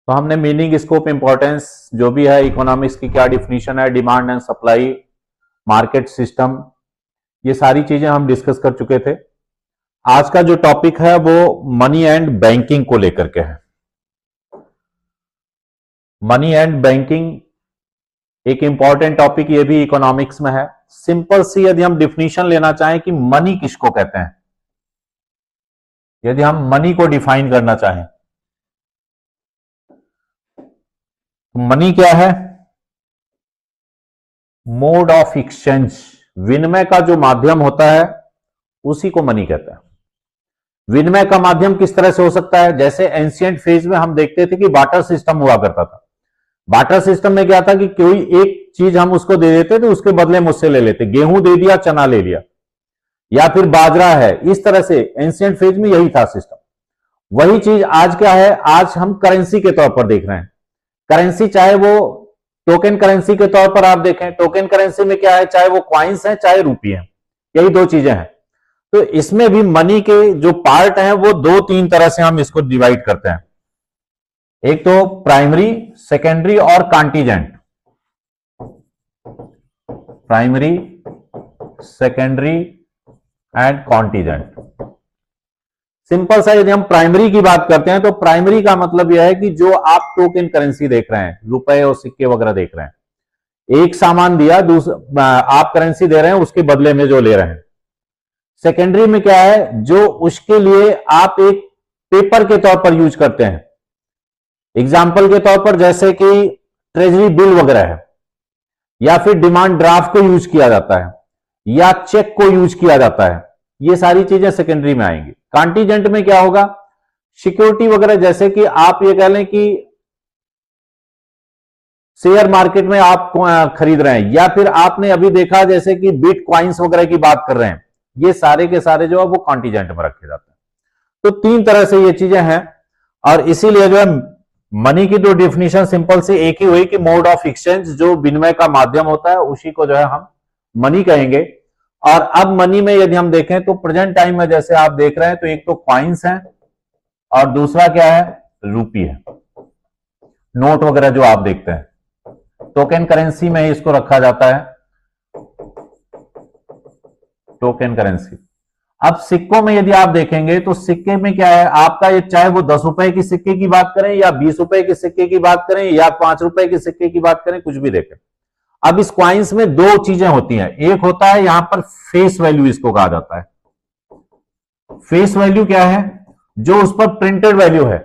तो हमने meaning, scope, importance, जो भी है, इकोनॉमिक्स की क्या डिफिनीशन है, demand and supply, market system, ये सारी चीजें हम डिस्कस कर चुके थे। आज का जो टॉपिक है वो मनी एंड बैंकिंग को लेकर के है। मनी एंड बैंकिंग एक इंपॉर्टेंट टॉपिक, ये भी इकोनॉमिक्स में है। सिंपल सी यदि हम डिफिनीशन लेना चाहें कि मनी किसको कहते हैं, यदि हम मनी को डिफाइन करना चाहें तो मनी क्या है? मोड ऑफ एक्सचेंज, विनिमय का जो माध्यम होता है उसी को मनी कहते हैं। विनिमय का माध्यम किस तरह से हो सकता है? जैसे एंशिएंट फेज में हम देखते थे कि बार्टर सिस्टम हुआ करता था। बार्टर सिस्टम में क्या था कि कोई एक चीज हम उसको दे देते थे, उसके बदले मुझसे ले लेते। गेहूं दे दिया, चना ले लिया, या फिर बाजरा है, इस तरह से एंशिएंट फेज में यही था सिस्टम। वही चीज आज क्या है? आज हम करेंसी के तौर पर देख रहे हैं। करेंसी चाहे वो टोकन करेंसी के तौर पर आप देखें, टोकन करेंसी में क्या है, चाहे वो क्वाइंस है चाहे रूपी है, यही दो चीजें हैं। तो इसमें भी मनी के जो पार्ट हैं वो दो तीन तरह से हम इसको डिवाइड करते हैं। एक तो प्राइमरी, सेकेंडरी और contingent. Primary, secondary and contingent. Simple सा यदि हम प्राइमरी की बात करते हैं तो प्राइमरी का मतलब यह है कि जो आप टोकन करेंसी देख रहे हैं, रुपए और सिक्के वगैरह देख रहे हैं, एक सामान दिया, दूसरा आप करेंसी दे रहे हैं, उसके बदले में जो ले रहे हैं। सेकेंडरी में क्या है? जो उसके लिए आप एक पेपर के तौर पर यूज करते हैं। एग्जाम्पल के तौर पर जैसे कि ट्रेजरी बिल वगैरह है, या फिर डिमांड ड्राफ्ट को यूज किया जाता है, या चेक को यूज किया जाता है। ये सारी चीजें सेकेंडरी में आएंगी। कॉन्टीजेंट में क्या होगा? सिक्योरिटी वगैरह, जैसे कि आप ये कह लें कि शेयर मार्केट में आप खरीद रहे हैं, या फिर आपने अभी देखा जैसे कि बिटकॉइंस वगैरह की बात कर रहे हैं, ये सारे के सारे जो है वो कॉन्टीजेंट में रखे जाते हैं। तो तीन तरह से ये चीजें हैं, और इसीलिए जो है मनी की जो डिफिनीशन सिंपल से एक ही हुई कि मोड ऑफ एक्सचेंज, जो विनिमय का माध्यम होता है, उसी को जो है हम मनी कहेंगे। और अब मनी में यदि हम देखें तो प्रेजेंट टाइम में जैसे आप देख रहे हैं, तो एक तो कॉइन्स हैं और दूसरा क्या है? रूपी है, नोट वगैरह जो आप देखते हैं। टोकन करेंसी में इसको रखा जाता है, टोकन करेंसी। अब सिक्कों में यदि आप देखेंगे तो सिक्के में क्या है आपका, ये चाहे वो 10 रुपए के सिक्के की बात करें, या 20 रुपए के सिक्के की बात करें, या 5 रुपए के सिक्के की बात करें, कुछ भी देखें। अब इस क्वाइंस में दो चीजें होती हैं। एक होता है यहां पर फेस वैल्यू, इसको कहा जाता है। फेस वैल्यू क्या है? जो उस पर प्रिंटेड वैल्यू है,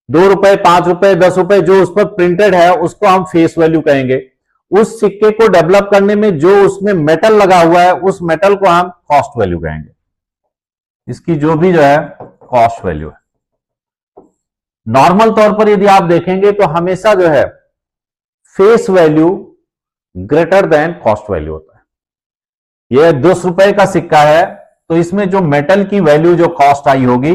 2 रुपए, 5 रुपए, 10 रुपए, जो उस पर प्रिंटेड है उसको हम फेस वैल्यू कहेंगे। उस सिक्के को डेवलप करने में जो उसमें मेटल लगा हुआ है, उस मेटल को हम कॉस्ट वैल्यू कहेंगे। इसकी जो भी जो है कॉस्ट वैल्यू है। नॉर्मल तौर पर यदि आप देखेंगे तो हमेशा जो है face value greater than cost value होता है। यह 10 रुपए का सिक्का है तो इसमें जो मेटल की वैल्यू, जो कॉस्ट आई होगी,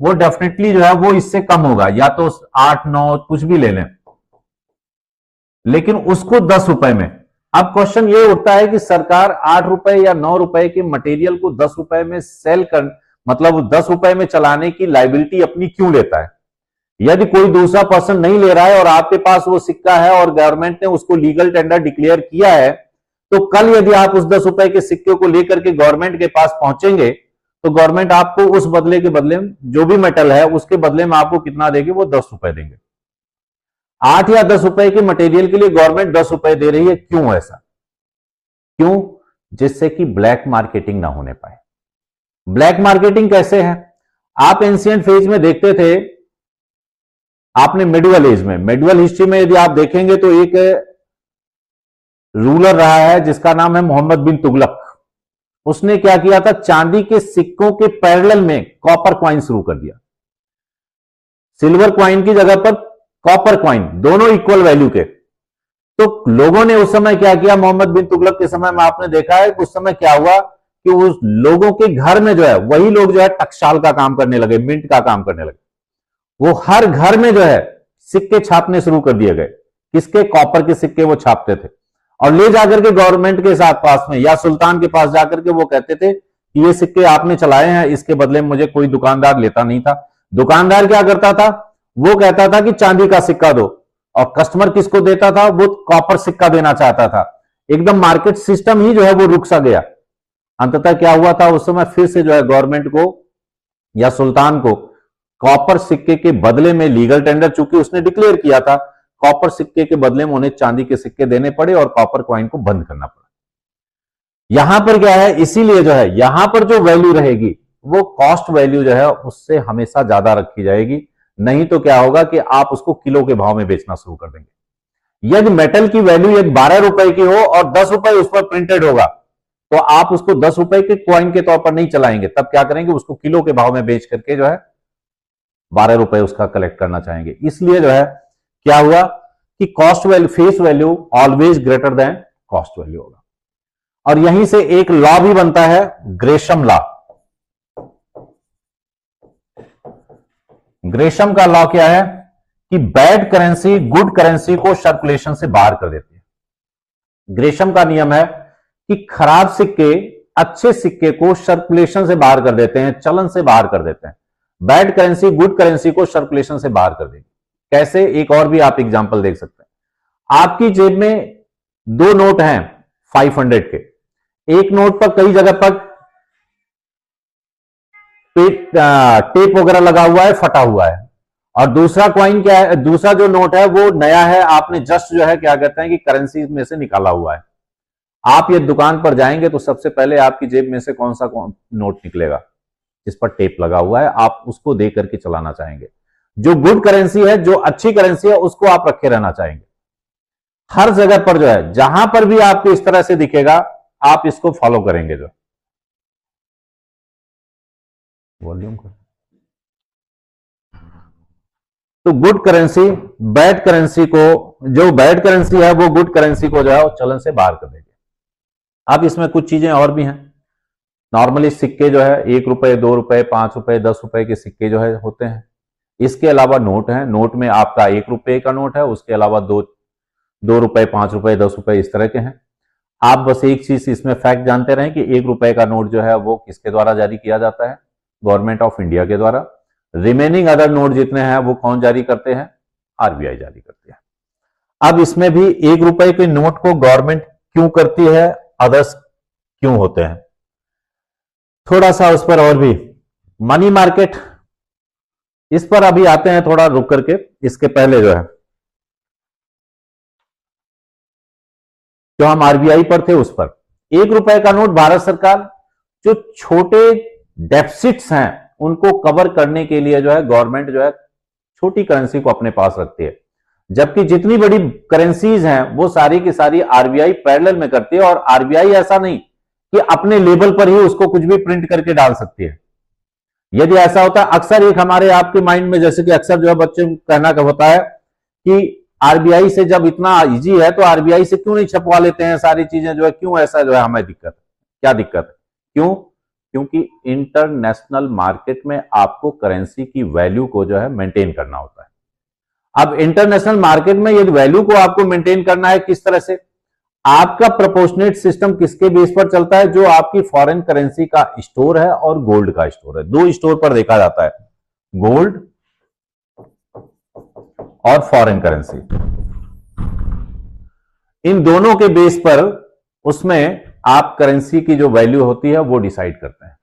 वो डेफिनेटली जो है वो इससे कम होगा, या तो 8, 9 कुछ भी ले लें, लेकिन उसको 10 रुपए में। अब क्वेश्चन ये उठता है कि सरकार 8 रुपए या 9 रुपए के मटेरियल को 10 रुपए में सेल कर, मतलब 10 रुपए में चलाने की लायबिलिटी अपनी क्यों लेता है? यदि कोई दूसरा पर्सन नहीं ले रहा है और आपके पास वो सिक्का है और गवर्नमेंट ने उसको लीगल टेंडर डिक्लेयर किया है, तो कल यदि आप उस 10 रुपए के सिक्के को लेकर के गवर्नमेंट के पास पहुंचेंगे तो गवर्नमेंट आपको उस बदले के बदले में, जो भी मेटल है उसके बदले में आपको कितना देगी? वो 10 रुपए देंगे। 8 या 10 रुपए के मटेरियल के लिए गवर्नमेंट 10 रुपए दे रही है। क्यों ऐसा? क्यों? जिससे कि ब्लैक मार्केटिंग ना होने पाए। ब्लैक मार्केटिंग कैसे है? आप एंशिएंट फेज में देखते थे, आपने मिडिवल एज में, मिडिवल हिस्ट्री में यदि आप देखेंगे तो एक रूलर रहा है जिसका नाम है मोहम्मद बिन तुगलक। उसने क्या किया था? चांदी के सिक्कों के पैरेलल में कॉपर क्वाइन शुरू कर दिया। सिल्वर क्वाइन की जगह पर कॉपर क्वाइन, दोनों इक्वल वैल्यू के। तो लोगों ने उस समय क्या किया? मोहम्मद बिन तुगलक के समय में आपने देखा है उस समय क्या हुआ कि उस लोगों के घर में जो है, वही लोग जो है टकसाल का काम करने लगे, मिंट का काम करने लगे। वो हर घर में जो है सिक्के छापने शुरू कर दिए गए। किसके? कॉपर के सिक्के वो छापते थे और ले जाकर के गवर्नमेंट के साथ पास में या सुल्तान के पास जाकर के वो कहते थे कि ये सिक्के आपने चलाए हैं, इसके बदले में मुझे कोई दुकानदार लेता नहीं था। दुकानदार क्या करता था? वो कहता था कि चांदी का सिक्का दो, और कस्टमर किसको देता था, वो कॉपर सिक्का देना चाहता था। एकदम मार्केट सिस्टम ही जो है वो रुक सा गया। अंततः क्या हुआ था उस समय, फिर से जो है गवर्नमेंट को या सुल्तान को कॉपर सिक्के के बदले में लीगल टेंडर, चूंकि उसने डिक्लेयर किया था, कॉपर सिक्के के बदले में उन्हें चांदी के सिक्के देने पड़े और कॉपर कॉइन को बंद करना पड़ा। यहां पर क्या है, इसीलिए जो है यहां पर जो वैल्यू रहेगी वो कॉस्ट वैल्यू जो है उससे हमेशा ज्यादा रखी जाएगी। नहीं तो क्या होगा कि आप उसको किलो के भाव में बेचना शुरू कर देंगे। यदि मेटल की वैल्यू यदि 12 रुपए की हो और 10 रुपए उस पर प्रिंटेड होगा, तो आप उसको 10 रुपए के कॉइन के तौर पर नहीं चलाएंगे। तब क्या करेंगे, उसको किलो के भाव में बेच करके जो है 12 रुपए उसका कलेक्ट करना चाहेंगे। इसलिए जो है क्या हुआ कि cost value, face value always greater than cost value होगा। और यहीं से एक लॉ भी बनता है, ग्रेशम लॉ। ग्रेशम का लॉ क्या है कि बैड करेंसी गुड करेंसी को सर्कुलेशन से बाहर कर देती है। ग्रेशम का नियम है कि खराब सिक्के अच्छे सिक्के को सर्कुलेशन से बाहर कर देते हैं, चलन से बाहर कर देते हैं। बैड करेंसी गुड करेंसी को सर्कुलेशन से बाहर कर देगी। कैसे, एक और भी आप एग्जांपल देख सकते हैं। आपकी जेब में दो नोट हैं 500 के, एक नोट पर कई जगह पर टेप वगैरह लगा हुआ है, फटा हुआ है, और दूसरा कॉइन क्या है, दूसरा जो नोट है वो नया है, आपने जस्ट जो है क्या कहते हैं कि करेंसी में से निकाला हुआ है। आप ये दुकान पर जाएंगे तो सबसे पहले आपकी जेब में से कौन सा नोट निकलेगा जिस पर टेप लगा हुआ है, आप उसको दे करके चलाना चाहेंगे। जो गुड करेंसी है, जो अच्छी करेंसी है, उसको आप रखे रहना चाहेंगे। हर जगह पर जो है, जहां पर भी आपको इस तरह से दिखेगा, आप इसको फॉलो करेंगे। जो वॉल्यूम का तो गुड करेंसी बैड करेंसी को, जो बैड करेंसी है वो गुड करेंसी को जो है चलन से बाहर कर देगी। अब इसमें कुछ चीजें और भी हैं। नॉर्मली सिक्के जो है 1 रुपए 2 रुपए 5 रुपए 10 रुपए के सिक्के जो है होते हैं। इसके अलावा नोट है, नोट में आपका 1 रुपए का नोट है, उसके अलावा 2 रुपए 5 रुपए 10 रुपए इस तरह के हैं। आप बस एक चीज इसमें फैक्ट जानते रहें कि 1 रुपए का नोट जो है वो किसके द्वारा जारी किया जाता है, गवर्नमेंट ऑफ इंडिया के द्वारा। रिमेनिंग अदर नोट जितने हैं वो कौन जारी करते हैं, आरबीआई जारी करती है। अब इसमें भी 1 रुपए के नोट को गवर्नमेंट क्यों करती है, अदर्स क्यों होते हैं, थोड़ा सा उस पर और भी। मनी मार्केट, इस पर अभी आते हैं थोड़ा रुक करके। इसके पहले जो है जो हम आरबीआई पर थे उस पर 1 रुपए का नोट भारत सरकार जो छोटे डेफिसिट्स हैं उनको कवर करने के लिए जो है गवर्नमेंट जो है छोटी करेंसी को अपने पास रखती है, जबकि जितनी बड़ी करेंसीज हैं वो सारी की सारी आरबीआई पैरेलल में करती है। और आरबीआई ऐसा नहीं कि अपने लेवल पर ही उसको कुछ भी प्रिंट करके डाल सकती है। यदि ऐसा होता है, अक्सर एक हमारे आपके माइंड में जैसे कि अक्सर जो है बच्चे कहना का होता है कि आरबीआई से जब इतना इजी है तो आरबीआई से क्यों नहीं छपवा लेते हैं सारी चीजें, जो है क्यों ऐसा जो है हमें दिक्कत, क्या दिक्कत है, क्यों? क्योंकि इंटरनेशनल मार्केट में आपको करेंसी की वैल्यू को जो है मेंटेन करना होता है। अब इंटरनेशनल मार्केट में यदि वैल्यू को आपको मेंटेन करना है, किस तरह से, आपका प्रोपोर्शनेट सिस्टम किसके बेस पर चलता है, जो आपकी फॉरेन करेंसी का स्टोर है और गोल्ड का स्टोर है। दो स्टोर पर देखा जाता है, गोल्ड और फॉरेन करेंसी। इन दोनों के बेस पर उसमें आप करेंसी की जो वैल्यू होती है वो डिसाइड करते हैं।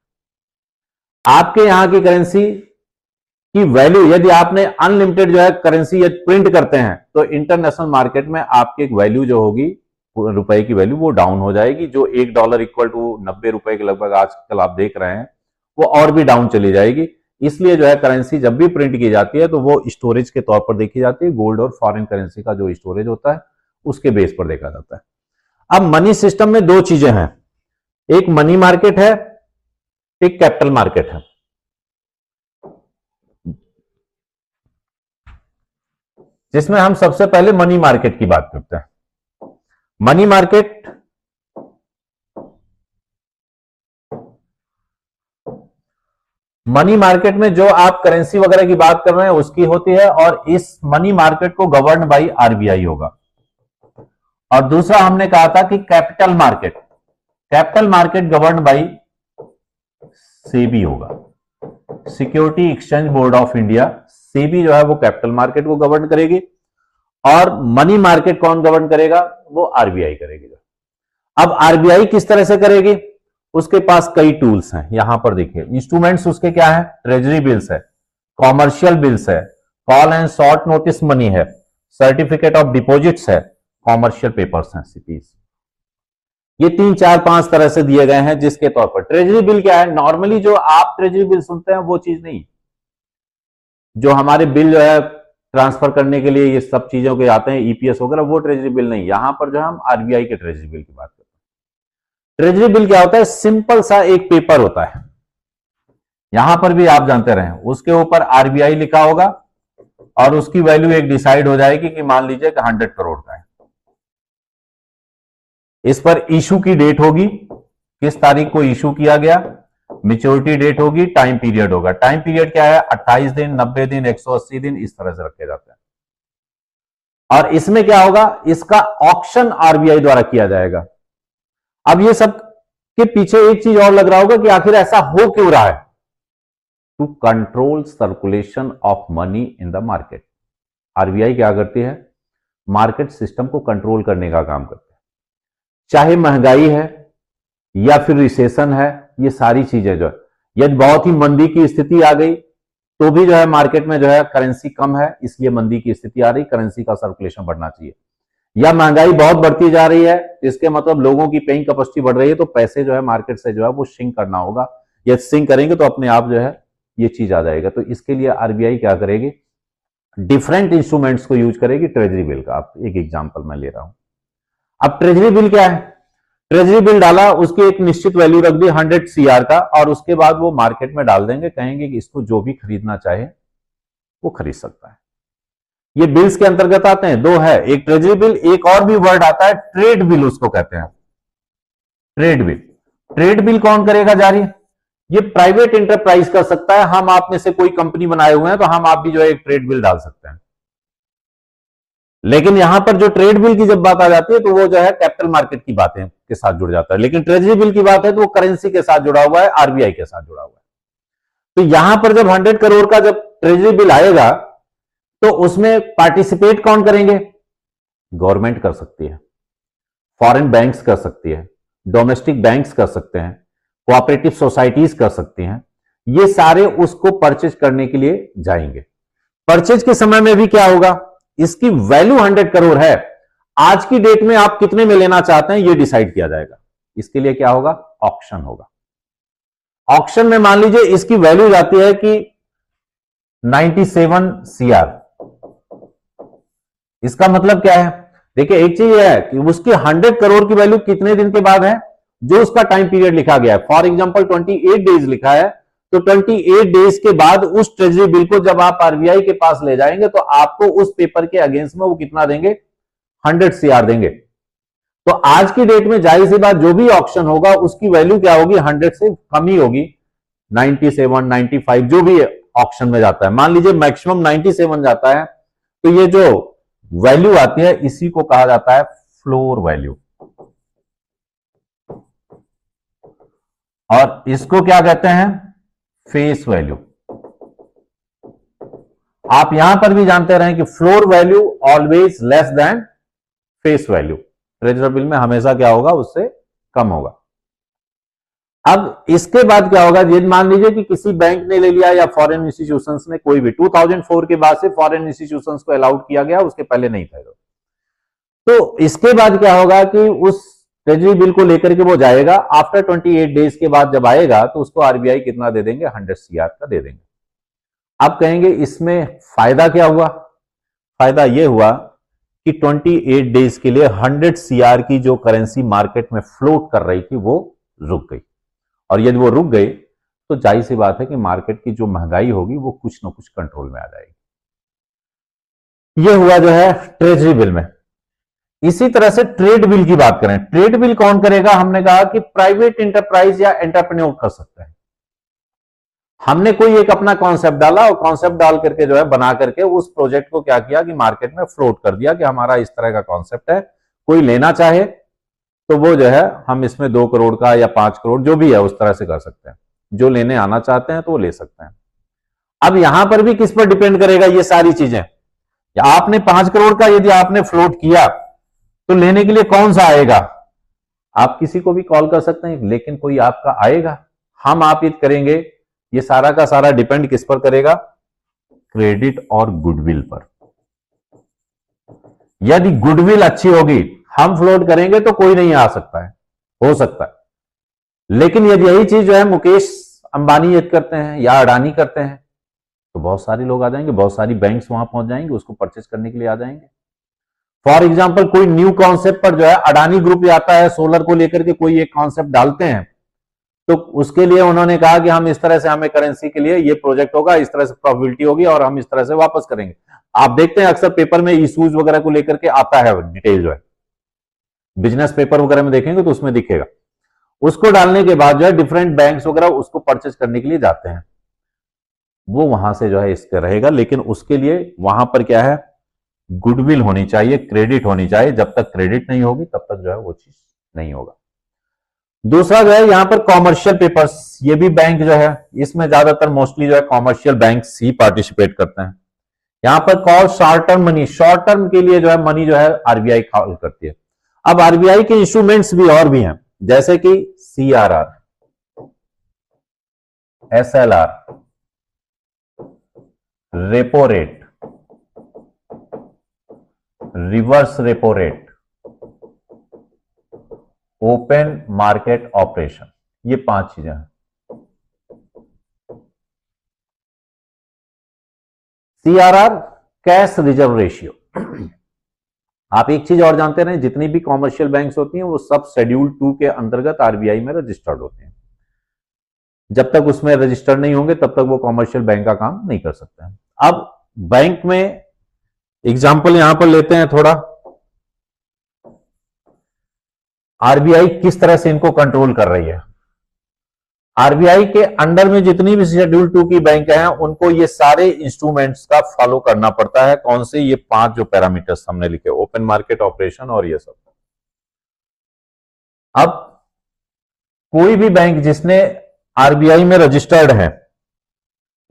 आपके यहां की करेंसी की वैल्यू, यदि आपने अनलिमिटेड जो है करेंसी यदि प्रिंट करते हैं तो इंटरनेशनल मार्केट में आपकी एक वैल्यू जो होगी रुपए की वैल्यू वो डाउन हो जाएगी। जो $1 इक्वल टू 90 रुपए के लगभग आजकल आप देख रहे हैं वो और भी डाउन चली जाएगी। इसलिए जो है करेंसी जब भी प्रिंट की जाती है तो वो स्टोरेज के तौर पर देखी जाती है। गोल्ड और फॉरेन करेंसी का जो स्टोरेज होता है उसके बेस पर देखा जाता है। अब मनी सिस्टम में दो चीजें हैं, एक मनी मार्केट है, एक कैपिटल मार्केट है। जिसमें हम सबसे पहले मनी मार्केट की बात करते हैं। मनी मार्केट में जो आप करेंसी वगैरह की बात कर रहे हैं उसकी होती है, और इस मनी मार्केट को गवर्न बाई आरबीआई होगा। और दूसरा हमने कहा था कि capital market govern by SEBI होगा, security exchange board of India, SEBI जो है वो कैपिटल मार्केट को गवर्न करेगी, और मनी मार्केट कौन गवर्न करेगा, वो आरबीआई करेगी। अब आरबीआई किस तरह से करेगी, उसके पास कई टूल्स हैं। यहां पर देखिए इंस्ट्रूमेंट्स उसके क्या है, ट्रेजरी बिल्स है, कॉमर्शियल बिल्स है, call and short notice money है, सर्टिफिकेट ऑफ डिपॉजिट्स है, कॉमर्शियल पेपर्स हैं, सीपीस। ये 3 4 5 तरह से दिए गए हैं, जिसके तौर पर ट्रेजरी बिल क्या है, नॉर्मली जो आप ट्रेजरी बिल सुनते हैं वो चीज नहीं। जो हमारे बिल जो है ट्रांसफर करने के लिए ये सब चीजों के आते हैं, ईपीएस वगैरह, वो ट्रेजरी बिल नहीं। यहां पर जो हम आरबीआई के ट्रेजरी बिल की बात करते हैं। ट्रेजरी बिल क्या होता है, सिंपल सा एक पेपर होता है, यहां पर भी आप जानते रहे, उसके ऊपर आरबीआई लिखा होगा और उसकी वैल्यू एक डिसाइड हो जाएगी कि मान लीजिए कि 100 करोड़ का है। इस पर इशू की डेट होगी, किस तारीख को इशू किया गया, मैच्योरिटी डेट होगी, टाइम पीरियड होगा। टाइम पीरियड क्या है, 28 दिन, 90 दिन, 180 दिन, इस तरह से रखे जाते हैं। और इसमें क्या होगा, इसका ऑक्शन आरबीआई द्वारा किया जाएगा। अब ये सब के पीछे एक चीज और लग रहा होगा कि आखिर ऐसा हो क्यों रहा है, to control circulation of money in the market. RBI क्या करती है, मार्केट सिस्टम को कंट्रोल करने का काम करती है। चाहे महंगाई है या फिर रिसेशन है, ये सारी चीजें जो है, यदि बहुत ही मंदी की स्थिति आ गई तो भी जो है मार्केट में जो है करेंसी कम है, इसलिए मंदी की स्थिति आ रही, करेंसी का सर्कुलेशन बढ़ना चाहिए। या महंगाई बहुत बढ़ती जा रही है, इसके मतलब लोगों की पेइंग कैपेसिटी बढ़ रही है, तो पैसे जो है मार्केट से जो है वो सिंक करना होगा। यदि सिंक करेंगे तो अपने आप जो है ये चीज आ जाएगा। तो इसके लिए आरबीआई क्या करेगी, डिफरेंट इंस्ट्रूमेंट्स को यूज करेगी। ट्रेजरी बिल का आप एक एग्जांपल मैं ले रहा हूं। अब ट्रेजरी बिल क्या है, ट्रेजरी बिल डाला, उसकी एक निश्चित वैल्यू रख दी 100 सीआर का, और उसके बाद वो मार्केट में डाल देंगे, कहेंगे कि इसको जो भी खरीदना चाहे वो खरीद सकता है। ये बिल्स के अंतर्गत आते हैं, दो है, एक ट्रेजरी बिल, एक और भी वर्ड आता है ट्रेड बिल, उसको कहते हैं ट्रेड बिल। ट्रेड बिल कौन करेगा जारी, ये प्राइवेट इंटरप्राइज कर सकता है। हम आप में से कोई कंपनी बनाए हुए हैं तो हम आप भी जो है एक ट्रेड बिल डाल सकते हैं। लेकिन यहां पर जो ट्रेड बिल की जब बात आ जाती है तो वो जो है कैपिटल मार्केट की बातें के साथ जुड़ जाता है। लेकिन ट्रेजरी बिल की बात है तो वो करेंसी के साथ जुड़ा हुआ है, आरबीआई के साथ जुड़ा हुआ है। तो यहां पर जब 100 करोड़ का जब ट्रेजरी बिल आएगा तो उसमें पार्टिसिपेट कौन करेंगे, गवर्नमेंट कर सकती है, फॉरेन बैंक्स कर सकती है, डोमेस्टिक बैंक्स कर सकते हैं, कोऑपरेटिव सोसाइटीज कर सकती हैं। ये सारे उसको परचेज करने के लिए जाएंगे। परचेज के समय में भी क्या होगा, इसकी वैल्यू 100 करोड़ है, आज की डेट में आप कितने में लेना चाहते हैं ये डिसाइड किया जाएगा। इसके लिए क्या होगा, ऑक्शन होगा। ऑक्शन में मान लीजिए इसकी वैल्यू जाती है कि 97 सीआर। इसका मतलब क्या है, देखिए एक चीज है कि उसकी 100 करोड़ की वैल्यू कितने दिन के बाद है, जो उसका टाइम पीरियड लिखा गया है। फॉर एग्जांपल 28 डेज लिखा है, तो 28 डेज के बाद उस ट्रेजरी बिल को जब आप आरबीआई के पास ले जाएंगे तो आपको उस पेपर के अगेंस्ट में वो कितना देंगे, 100 सीआर देंगे। तो आज की डेट में जाहिर सी बात जो भी ऑक्शन होगा उसकी वैल्यू क्या होगी, 100 से कम ही होगी, 97 95 जो भी ऑक्शन में जाता है। मान लीजिए मैक्सिमम 97 जाता है, तो ये जो वैल्यू आती है इसी को कहा जाता है फ्लोर वैल्यू, और इसको क्या कहते हैं, फेस वैल्यू। आप यहां पर भी जानते रहे कि floor value always less than face value. Treasury bill में हमेशा क्या होगा, उससे कम होगा। अब इसके बाद क्या होगा, यदि मान लीजिए कि किसी बैंक ने ले लिया या फॉरेन इंस्टीट्यूशंस ने, कोई भी 2004 के बाद से फॉरेन इंस्टीट्यूशंस को अलाउड किया गया, उसके पहले नहीं था। तो इसके बाद क्या होगा कि उस ट्रेजरी बिल को लेकर के वो जाएगा, आफ्टर 28 डेज के बाद जब आएगा तो उसको आरबीआई कितना दे देंगे, 100 सीआर का दे देंगे। आप कहेंगे इसमें फायदा क्या हुआ, फायदा ये हुआ कि 28 डेज के लिए 100 सीआर की जो करेंसी मार्केट में फ्लोट कर रही थी वो रुक गई। और यदि वो रुक गई तो जाहिर सी बात है कि मार्केट की जो महंगाई होगी वो कुछ ना कुछ कंट्रोल में आ जाएगी। ये हुआ जो है ट्रेजरी बिल में। इसी तरह से ट्रेड बिल की बात करें, ट्रेड बिल कौन करेगा, हमने कहा कि प्राइवेट इंटरप्राइज या एंटरप्रेन्योर कर सकता है। हमने कोई एक अपना कॉन्सेप्ट डाला और कॉन्सेप्ट डाल करके जो है बना करके उस प्रोजेक्ट को क्या किया कि मार्केट में फ्लोट कर दिया कि हमारा इस तरह का कॉन्सेप्ट है, कोई लेना चाहे तो वो जो है हम इसमें 2 करोड़ का या 5 करोड़ जो भी है उस तरह से कर सकते हैं। जो लेने आना चाहते हैं तो वो ले सकते हैं। अब यहां पर भी किस पर डिपेंड करेगा ये सारी चीजें। आपने 5 करोड़ का यदि आपने फ्लोट किया तो लेने के लिए कौन सा आएगा? आप किसी को भी कॉल कर सकते हैं, लेकिन कोई आपका आएगा। हम आप ये करेंगे, ये सारा का सारा डिपेंड किस पर करेगा? क्रेडिट और गुडविल पर। यदि गुडविल अच्छी होगी, हम फ्लोट करेंगे तो कोई नहीं आ सकता है, हो सकता है। लेकिन यदि यही चीज जो है मुकेश अंबानी यदि करते हैं या अडानी करते हैं तो बहुत सारे लोग आ जाएंगे, बहुत सारी बैंक्स वहां पहुंच जाएंगे, उसको परचेस करने के लिए आ जाएंगे। फॉर एग्जाम्पल कोई न्यू कॉन्सेप्ट पर जो है अडानी ग्रुप आता है, सोलर को लेकर के कोई एक कॉन्सेप्ट डालते हैं, तो उसके लिए उन्होंने कहा कि हम इस तरह से, हमें करेंसी के लिए ये प्रोजेक्ट होगा, इस तरह से प्रॉफिटेबिलिटी होगी और हम इस तरह से वापस करेंगे। आप देखते हैं अक्सर पेपर में इश्यूज वगैरह को लेकर के आता है डिटेल, जो है बिजनेस पेपर वगैरह में देखेंगे तो उसमें दिखेगा। उसको डालने के बाद जो है डिफरेंट बैंक्स वगैरह उसको परचेज करने के लिए जाते हैं, वो वहां से जो है इसका रहेगा। लेकिन उसके लिए वहां पर क्या है? गुडविल होनी चाहिए, क्रेडिट होनी चाहिए। जब तक क्रेडिट नहीं होगी तब तक जो है वो चीज नहीं होगा। दूसरा जो है यहां पर कॉमर्शियल पेपर्स, ये भी बैंक जो है इसमें ज्यादातर मोस्टली जो है कॉमर्शियल बैंक ही पार्टिसिपेट करते हैं। यहां पर call short term money, short term के लिए जो है मनी जो है आरबीआई कॉल करती है। अब आरबीआई के इंस्ट्रूमेंट्स भी और भी हैं, जैसे कि CRR, SLR, repo rate, reverse repo rate, open market operation, ये 5 चीजें हैं। CRR, cash reserve ratio. आप एक चीज और जानते रहे, जितनी भी कॉमर्शियल बैंक्स होती हैं वो सब शेड्यूल 2 के अंतर्गत आरबीआई में रजिस्टर्ड होते हैं। जब तक उसमें रजिस्टर्ड नहीं होंगे तब तक वो कॉमर्शियल बैंक का काम नहीं कर सकते हैं। अब बैंक में एग्जाम्पल यहां पर लेते हैं थोड़ा, आरबीआई किस तरह से इनको कंट्रोल कर रही है। आरबीआई के अंडर में जितनी भी शेड्यूल 2 की बैंक हैं उनको ये सारे इंस्ट्रूमेंट्स का फॉलो करना पड़ता है। कौन से? ये 5 जो पैरामीटर्स हमने लिखे, ओपन मार्केट ऑपरेशन और ये सब। अब कोई भी बैंक जिसने आरबीआई में रजिस्टर्ड है,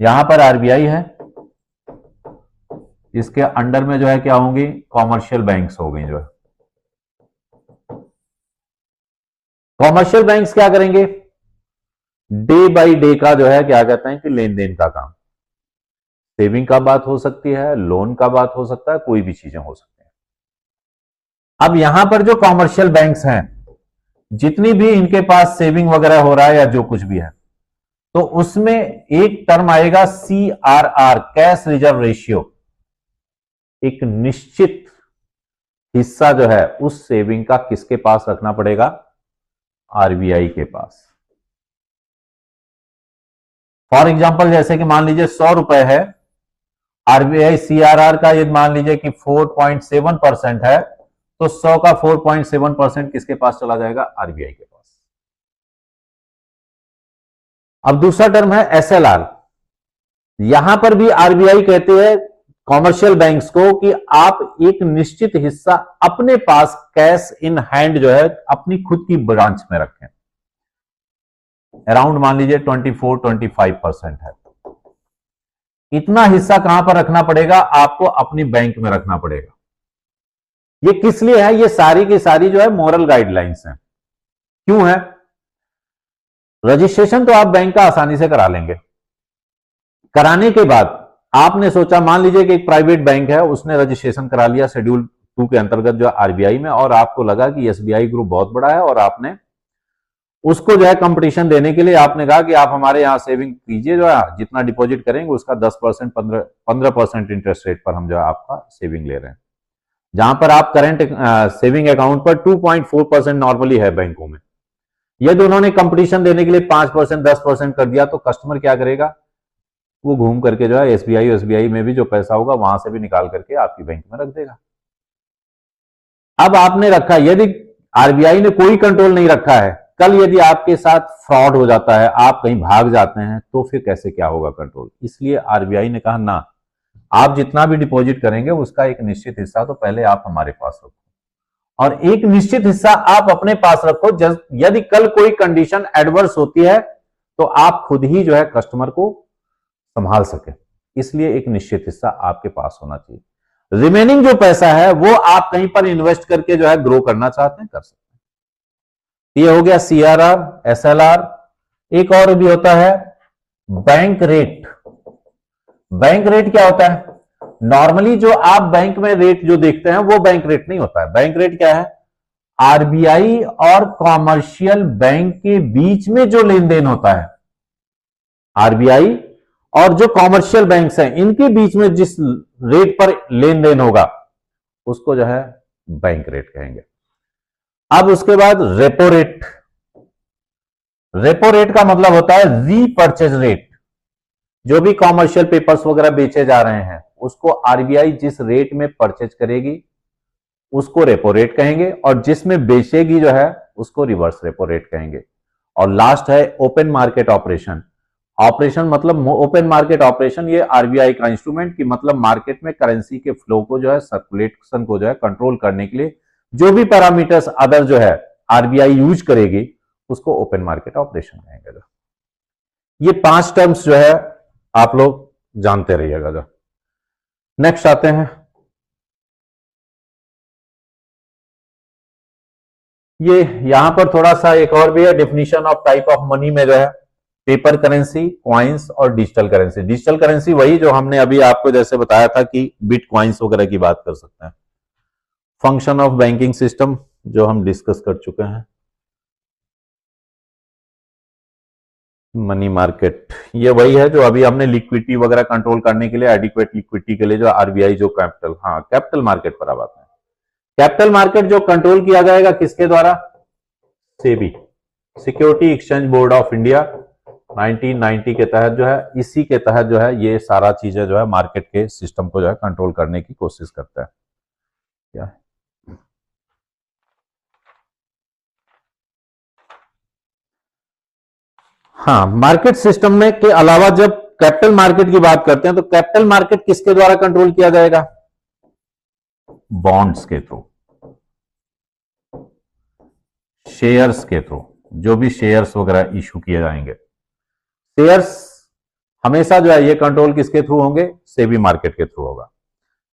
यहां पर आरबीआई है, इसके अंडर में जो है क्या होंगी? कॉमर्शियल बैंक्स हो गई। जो है कॉमर्शियल बैंक्स क्या करेंगे? डे बाय डे का जो है क्या कहते हैं कि लेन देन का काम, सेविंग का बात हो सकती है, लोन का बात हो सकता है, कोई भी चीजें हो सकती हैं। अब यहां पर जो कॉमर्शियल बैंक्स हैं, जितनी भी इनके पास सेविंग वगैरह हो रहा है या जो कुछ भी है, तो उसमें एक टर्म आएगा सीआरआर, कैश रिजर्व रेशियो। एक निश्चित हिस्सा जो है उस सेविंग का किसके पास रखना पड़ेगा? आरबीआई के पास। फॉर एग्जाम्पल जैसे कि मान लीजिए 100 रुपए है, आरबीआई सीआरआर का यदि मान लीजिए कि 4.7% है, तो 100 का 4.7% किसके पास चला जाएगा? आरबीआई के पास। अब दूसरा टर्म है एसएलआर। यहां पर भी आरबीआई कहती है कॉमर्शियल बैंक्स को कि आप एक निश्चित हिस्सा अपने पास कैश इन हैंड जो है अपनी खुद की ब्रांच में रखें। अराउंड मान लीजिए 24-25% है। इतना हिस्सा कहां पर रखना पड़ेगा? आपको अपनी बैंक में रखना पड़ेगा। ये किस लिए है? ये सारी की सारी जो है मॉरल गाइडलाइंस हैं। क्यों है? रजिस्ट्रेशन तो आप बैंक का आसानी से करा लेंगे। कराने के बाद आपने सोचा, मान लीजिए कि एक प्राइवेट बैंक है, उसने रजिस्ट्रेशन करा लिया शेड्यूल 2 के अंतर्गत जो आरबीआई में, और आपको लगा कि एसबीआई ग्रुप बहुत बड़ा है और आपने उसको जो है कंपटीशन देने के लिए आपने कहा कि आप हमारे यहां सेविंग कीजिए, जो है जितना डिपॉजिट करेंगे उसका 10% 15% इंटरेस्ट रेट पर हम जो है आपका सेविंग ले रहे हैं। जहां पर आप करंट सेविंग अकाउंट पर 2.4% नॉर्मली है बैंकों में। यदि उन्होंने कंपटीशन देने के लिए 5% 10% कर दिया तो कस्टमर क्या करेगा? वो घूम करके जो है एसबीआई में भी जो पैसा होगा वहां से भी निकाल करके आपकी बैंक में रख देगा। अब आपने रखा, यदि आरबीआई ने कोई कंट्रोल नहीं रखा है, कल यदि आपके साथ फ्रॉड हो जाता है, आप कहीं भाग जाते हैं, तो फिर कैसे क्या होगा कंट्रोल? इसलिए आरबीआई ने कहा ना, आप जितना भी डिपॉजिट करेंगे उसका एक निश्चित हिस्सा तो पहले आप हमारे पास रखो और एक निश्चित हिस्सा आप अपने पास रखो। यदि कल कोई कंडीशन एडवर्स होती है तो आप खुद ही जो है कस्टमर को संभाल सके। इसलिए एक निश्चित हिस्सा आपके पास होना चाहिए। रिमेनिंग जो पैसा है वो आप कहीं पर इन्वेस्ट करके जो है ग्रो करना चाहते हैं, कर सकते हैं। ये हो गया CRR, SLR। एक और भी होता है बैंक रेट। बैंक रेट क्या होता है? नॉर्मली जो आप बैंक में रेट जो देखते हैं वो बैंक रेट नहीं होता है। बैंक रेट क्या है? आरबीआई और कॉमर्शियल बैंक के बीच में जो लेन देन होता है, आरबीआई और जो कॉमर्शियल बैंक्स हैं इनके बीच में जिस रेट पर लेन देन होगा उसको जो है बैंक रेट कहेंगे। अब उसके बाद रेपो रेट। रेपो रेट का मतलब होता है रीपर्चेज रेट। जो भी कॉमर्शियल पेपर्स वगैरह बेचे जा रहे हैं उसको आरबीआई जिस रेट में परचेज करेगी उसको रेपो रेट कहेंगे, और जिसमें बेचेगी जो है उसको रिवर्स रेपो रेट कहेंगे। और लास्ट है ओपन मार्केट ऑपरेशन। ऑपरेशन मतलब ओपन मार्केट ऑपरेशन, ये आरबीआई का इंस्ट्रूमेंट की मतलब मार्केट में करेंसी के फ्लो को जो है, सर्कुलेशन को जो है कंट्रोल करने के लिए जो भी पैरामीटर्स अदर जो है आरबीआई यूज करेगी उसको ओपन मार्केट ऑपरेशन कहेंगे। ये 5 टर्म्स जो है आप लोग जानते रहिएगा। जो नेक्स्ट आते हैं, ये यहां पर थोड़ा सा एक और भी है definition of type of money में जो है पेपर करेंसी, क्वाइंस और डिजिटल करेंसी। डिजिटल करेंसी वही जो हमने अभी आपको जैसे बताया था कि बिट क्वाइंस वगैरह की बात कर सकते हैं। फंक्शन ऑफ बैंकिंग सिस्टम जो हम डिस्कस कर चुके हैं। मनी मार्केट ये वही है जो अभी हमने लिक्विडिटी वगैरह कंट्रोल करने के लिए, एडिक्वेट लिक्विडिटी के लिए जो आरबीआई जो कैपिटल, हाँ कैपिटल मार्केट पर अब आते हैं। कैपिटल मार्केट जो कंट्रोल किया जाएगा किसके द्वारा? SEBI, security exchange board of India 1990 के तहत जो है, इसी के तहत जो है ये सारा चीजें जो है मार्केट के सिस्टम को जो है कंट्रोल करने की कोशिश करता है। क्या है? हाँ, मार्केट सिस्टम में के अलावा जब कैपिटल मार्केट की बात करते हैं तो कैपिटल मार्केट किसके द्वारा कंट्रोल किया जाएगा? बॉन्ड्स के थ्रू, शेयर्स के थ्रू, जो भी शेयर्स वगैरह इशू किए जाएंगे। शेयर्स हमेशा जो है ये कंट्रोल किसके थ्रू होंगे? सेबी मार्केट के थ्रू होगा।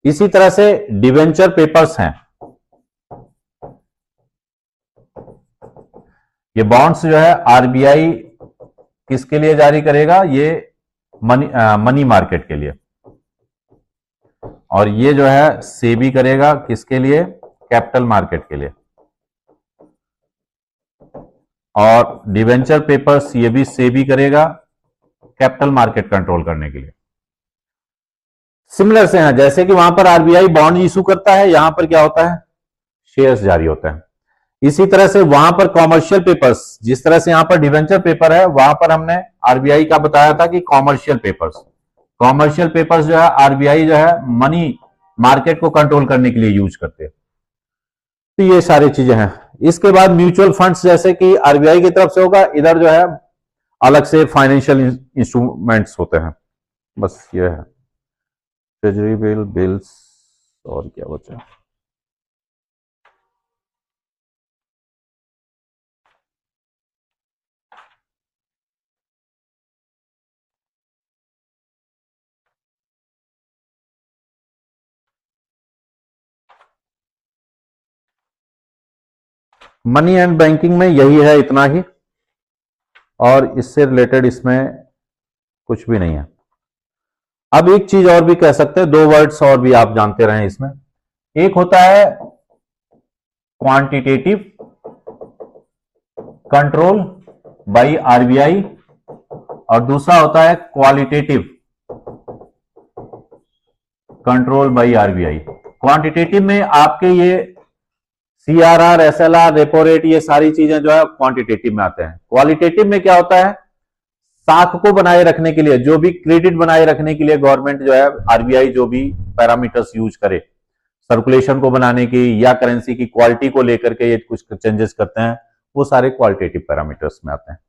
इसी तरह से डिवेंचर पेपर्स हैं, ये बॉन्ड्स जो है आरबीआई किसके लिए जारी करेगा? ये मनी मार्केट के लिए, और ये जो है सेबी करेगा किसके लिए? कैपिटल मार्केट के लिए। और डिवेंचर पेपर्स ये भी सेबी करेगा कैपिटल मार्केट कंट्रोल करने के लिए। सिमिलर से हैं, जैसे कि वहां पर आरबीआई बॉन्ड इशू करता है, यहां पर क्या होता है? शेयर्स जारी होता है। इसी तरह से वहां पर कॉमर्शियल पेपर्स, जिस तरह से यहां पर डिवेंचर पेपर है वहां पर हमने आरबीआई का बताया था कि कॉमर्शियल पेपर्स जो है आरबीआई जो है मनी मार्केट को कंट्रोल करने के लिए यूज करते हैं। तो ये सारी चीजें हैं। इसके बाद म्यूचुअल फंड्स जैसे कि आरबीआई की तरफ से होगा, इधर जो है अलग से फाइनेंशियल इंस्ट्रूमेंट्स होते हैं। बस ये है, ट्रेजरी बिल, बिल्स, और क्या बचा? मनी एंड बैंकिंग में यही है, इतना ही, और इससे रिलेटेड इसमें कुछ भी नहीं है। अब एक चीज और भी कह सकते हैं, 2 वर्ड्स और भी आप जानते रहे इसमें। एक होता है क्वांटिटेटिव कंट्रोल बाय आरबीआई और दूसरा होता है qualitative control by RBI. Quantitative में आपके ये सीआरआर, एसएलआर, रेपो रेट, ये सारी चीजें जो है क्वांटिटेटिव में आते हैं। क्वालिटेटिव में क्या होता है? साख को बनाए रखने के लिए, जो भी क्रेडिट बनाए रखने के लिए गवर्नमेंट जो है, आरबीआई जो भी पैरामीटर्स यूज करे सर्कुलेशन को बनाने की या करेंसी की क्वालिटी को लेकर के ये कुछ चेंजेस करते हैं, वो सारे क्वालिटेटिव पैरामीटर्स में आते हैं।